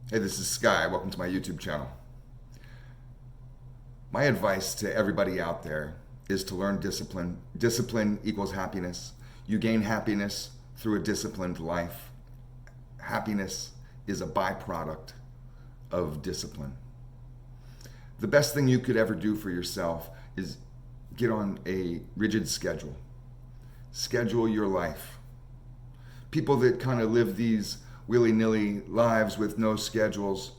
Hey, this is Sky. Welcome to my YouTube channel. My advice to everybody out there is to learn discipline. Discipline equals happiness. You gain happiness through a disciplined life. Happiness is a byproduct of discipline. The best thing you could ever do for yourself is get on a rigid schedule. Schedule your life. People that kind of live these willy-nilly lives with no schedules,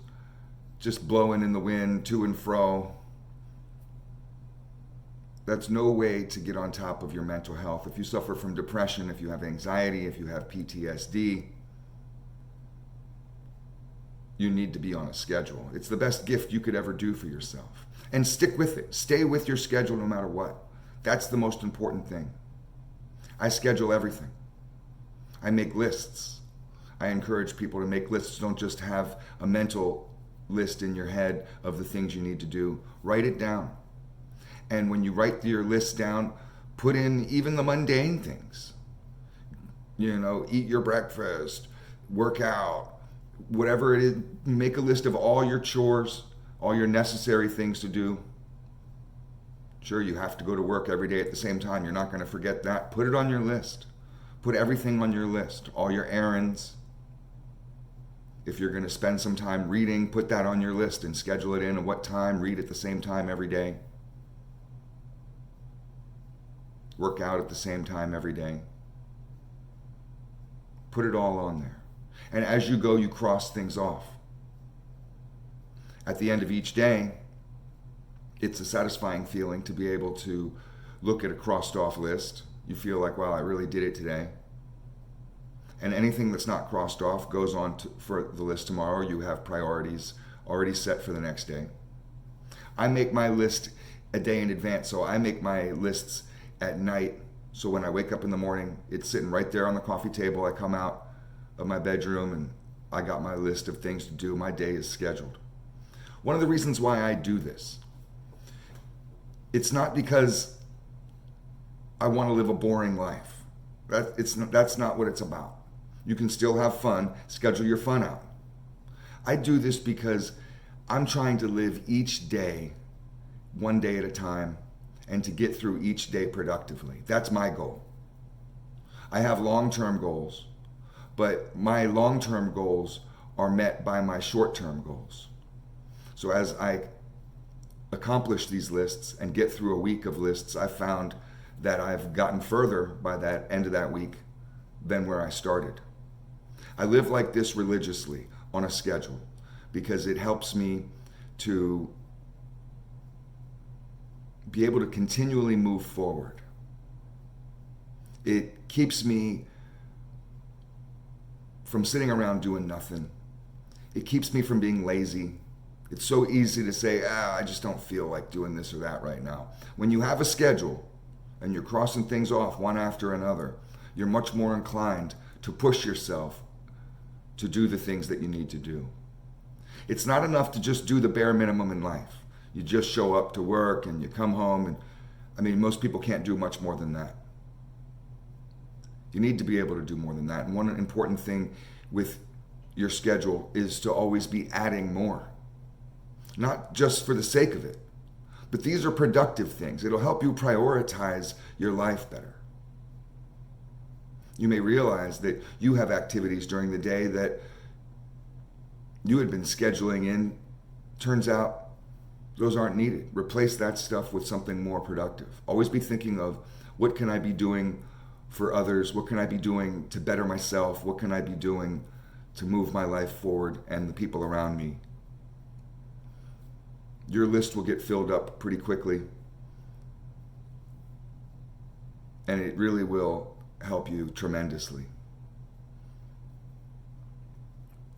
just blowing in the wind to and fro, that's no way to get on top of your mental health. If you suffer from depression, if you have anxiety, if you have PTSD, you need to be on a schedule. It's the best gift you could ever do for yourself. And stick with it. Stay with your schedule no matter what. That's the most important thing. I schedule everything. I make lists. I encourage people to make lists. Don't just have a mental list in your head of the things you need to do. Write it down. And when you write your list down, put in even the mundane things. Eat your breakfast, work out, whatever it is. Make a list of all your chores, all your necessary things to do. Sure, you have to go to work every day at the same time. You're not going to forget that. Put it on your list. Put everything on your list, all your errands. If you're going to spend some time reading, put that on your list and schedule it in at what time. Read at the same time every day. Work out at the same time every day. Put it all on there. And as you go, you cross things off. At the end of each day, it's a satisfying feeling to be able to look at a crossed off list. You feel like, wow, I really did it today. And anything that's not crossed off goes on for the list tomorrow. You have priorities already set for the next day. I make my list a day in advance, so I make my lists at night. So when I wake up in the morning, it's sitting right there on the coffee table. I come out of my bedroom and I got my list of things to do. My day is scheduled. One of the reasons why I do this, it's not because I want to live a boring life. That's not what it's about. You can still have fun, schedule your fun out. I do this because I'm trying to live each day, one day at a time, and to get through each day productively. That's my goal. I have long-term goals, but my long-term goals are met by my short-term goals. So as I accomplish these lists and get through a week of lists, I found that I've gotten further by that end of that week than where I started. I live like this religiously on a schedule because it helps me to be able to continually move forward. It keeps me from sitting around doing nothing. It keeps me from being lazy. It's so easy to say, I just don't feel like doing this or that right now. When you have a schedule and you're crossing things off one after another, you're much more inclined to push yourself to do the things that you need to do. It's not enough to just do the bare minimum in life. You just show up to work and you come home and, most people can't do much more than that. You need to be able to do more than that. And one important thing with your schedule is to always be adding more. Not just for the sake of it, but these are productive things. It'll help you prioritize your life better. You may realize that you have activities during the day that you had been scheduling in. Turns out those aren't needed. Replace that stuff with something more productive. Always be thinking of, what can I be doing for others? What can I be doing to better myself? What can I be doing to move my life forward and the people around me? Your list will get filled up pretty quickly, and it really will help you tremendously.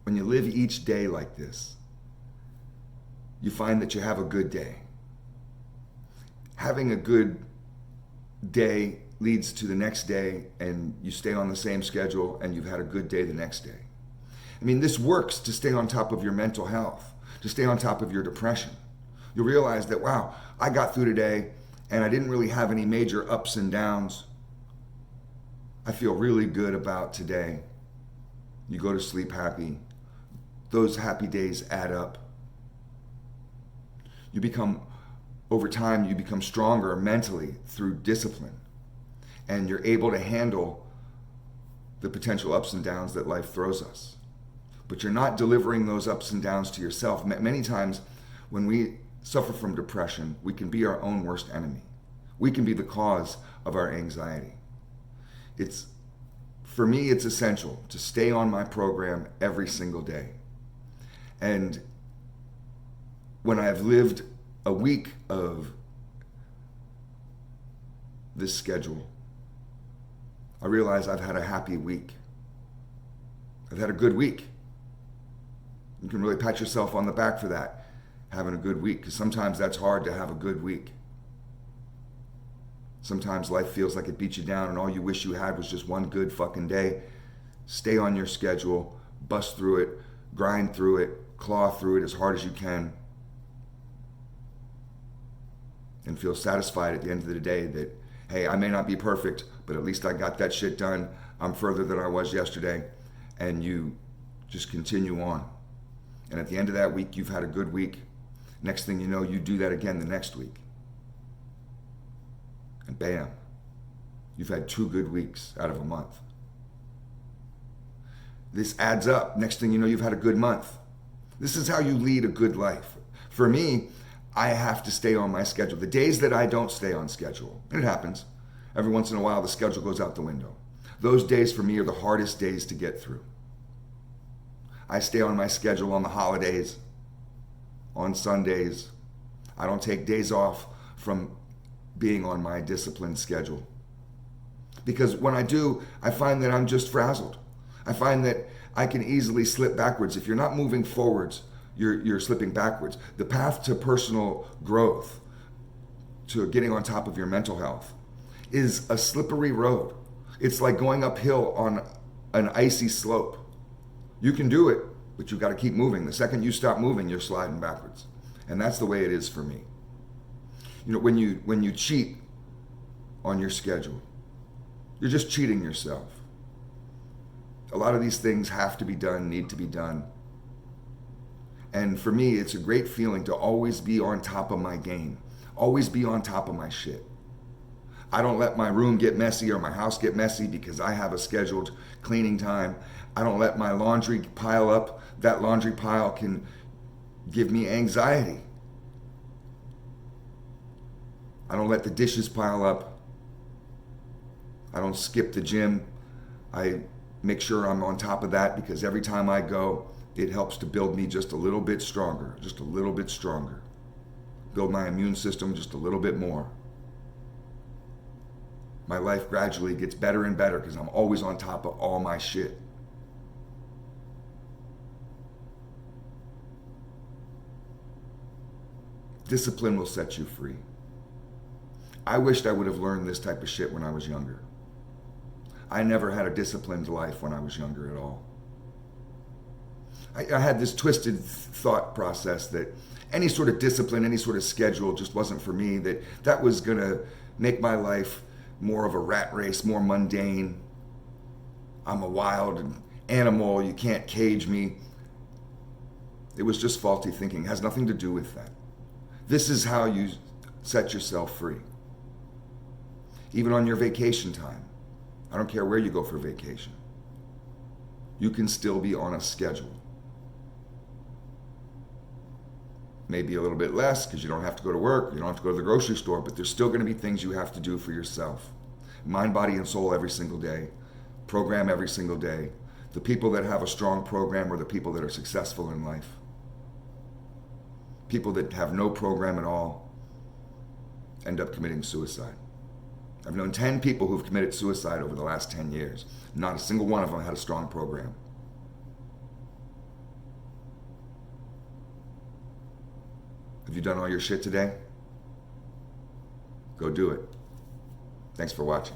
When you live each day like this, you find that you have a good day. Having a good day leads to the next day, and you stay on the same schedule, and you've had a good day the next day. This works to stay on top of your mental health, to stay on top of your depression. You'll realize that, wow, I got through today, and I didn't really have any major ups and downs. I feel really good about today. You go to sleep happy. those happy days add up. Over time, you become stronger mentally through discipline, and you're able to handle the potential ups and downs that life throws us. But you're not delivering those ups and downs to yourself. Many times when we suffer from depression, we can be our own worst enemy. We can be the cause of our anxiety. For me, it's essential to stay on my program every single day. And when I've lived a week of this schedule, I realize I've had a happy week. I've had a good week. You can really pat yourself on the back for that, having a good week, because sometimes that's hard to have a good week. Sometimes life feels like it beats you down and all you wish you had was just one good fucking day. Stay on your schedule, bust through it, grind through it, claw through it as hard as you can, and feel satisfied at the end of the day that, hey, I may not be perfect, but at least I got that shit done. I'm further than I was yesterday. And you just continue on. And at the end of that week, you've had a good week. Next thing you know, you do that again the next week. And bam, you've had 2 good weeks out of a month. This adds up. Next thing you know, you've had a good month. This is how you lead a good life. For me, I have to stay on my schedule. The days that I don't stay on schedule, and it happens, every once in a while the schedule goes out the window. Those days for me are the hardest days to get through. I stay on my schedule on the holidays, on Sundays. I don't take days off from being on my disciplined schedule. Because when I do, I find that I'm just frazzled. I find that I can easily slip backwards. If you're not moving forwards, you're slipping backwards. The path to personal growth, to getting on top of your mental health, is a slippery road. It's like going uphill on an icy slope. You can do it, but you've got to keep moving. The second you stop moving, you're sliding backwards. And that's the way it is for me. You know, when you cheat on your schedule, you're just cheating yourself. A lot of these things have to be done, need to be done. And for me, it's a great feeling to always be on top of my game, always be on top of my shit. I don't let my room get messy or my house get messy because I have a scheduled cleaning time. I don't let my laundry pile up. That laundry pile can give me anxiety. I don't let the dishes pile up. I don't skip the gym. I make sure I'm on top of that because every time I go, it helps to build me just a little bit stronger, just a little bit stronger. Build my immune system just a little bit more. My life gradually gets better and better because I'm always on top of all my shit. Discipline will set you free. I wished I would have learned this type of shit when I was younger. I never had a disciplined life when I was younger at all. I had this twisted thought process that any sort of discipline, any sort of schedule just wasn't for me, that was gonna make my life more of a rat race, more mundane. I'm a wild animal, you can't cage me. It was just faulty thinking. It has nothing to do with that. This is how you set yourself free. Even on your vacation time. I don't care where you go for vacation. You can still be on a schedule. Maybe a little bit less because you don't have to go to work, you don't have to go to the grocery store, but there's still going to be things you have to do for yourself. Mind, body, and soul every single day. Program every single day. The people that have a strong program are the people that are successful in life. People that have no program at all end up committing suicide. I've known 10 people who've committed suicide over the last 10 years. Not a single one of them had a strong program. Have you done all your shit today? Go do it. Thanks for watching.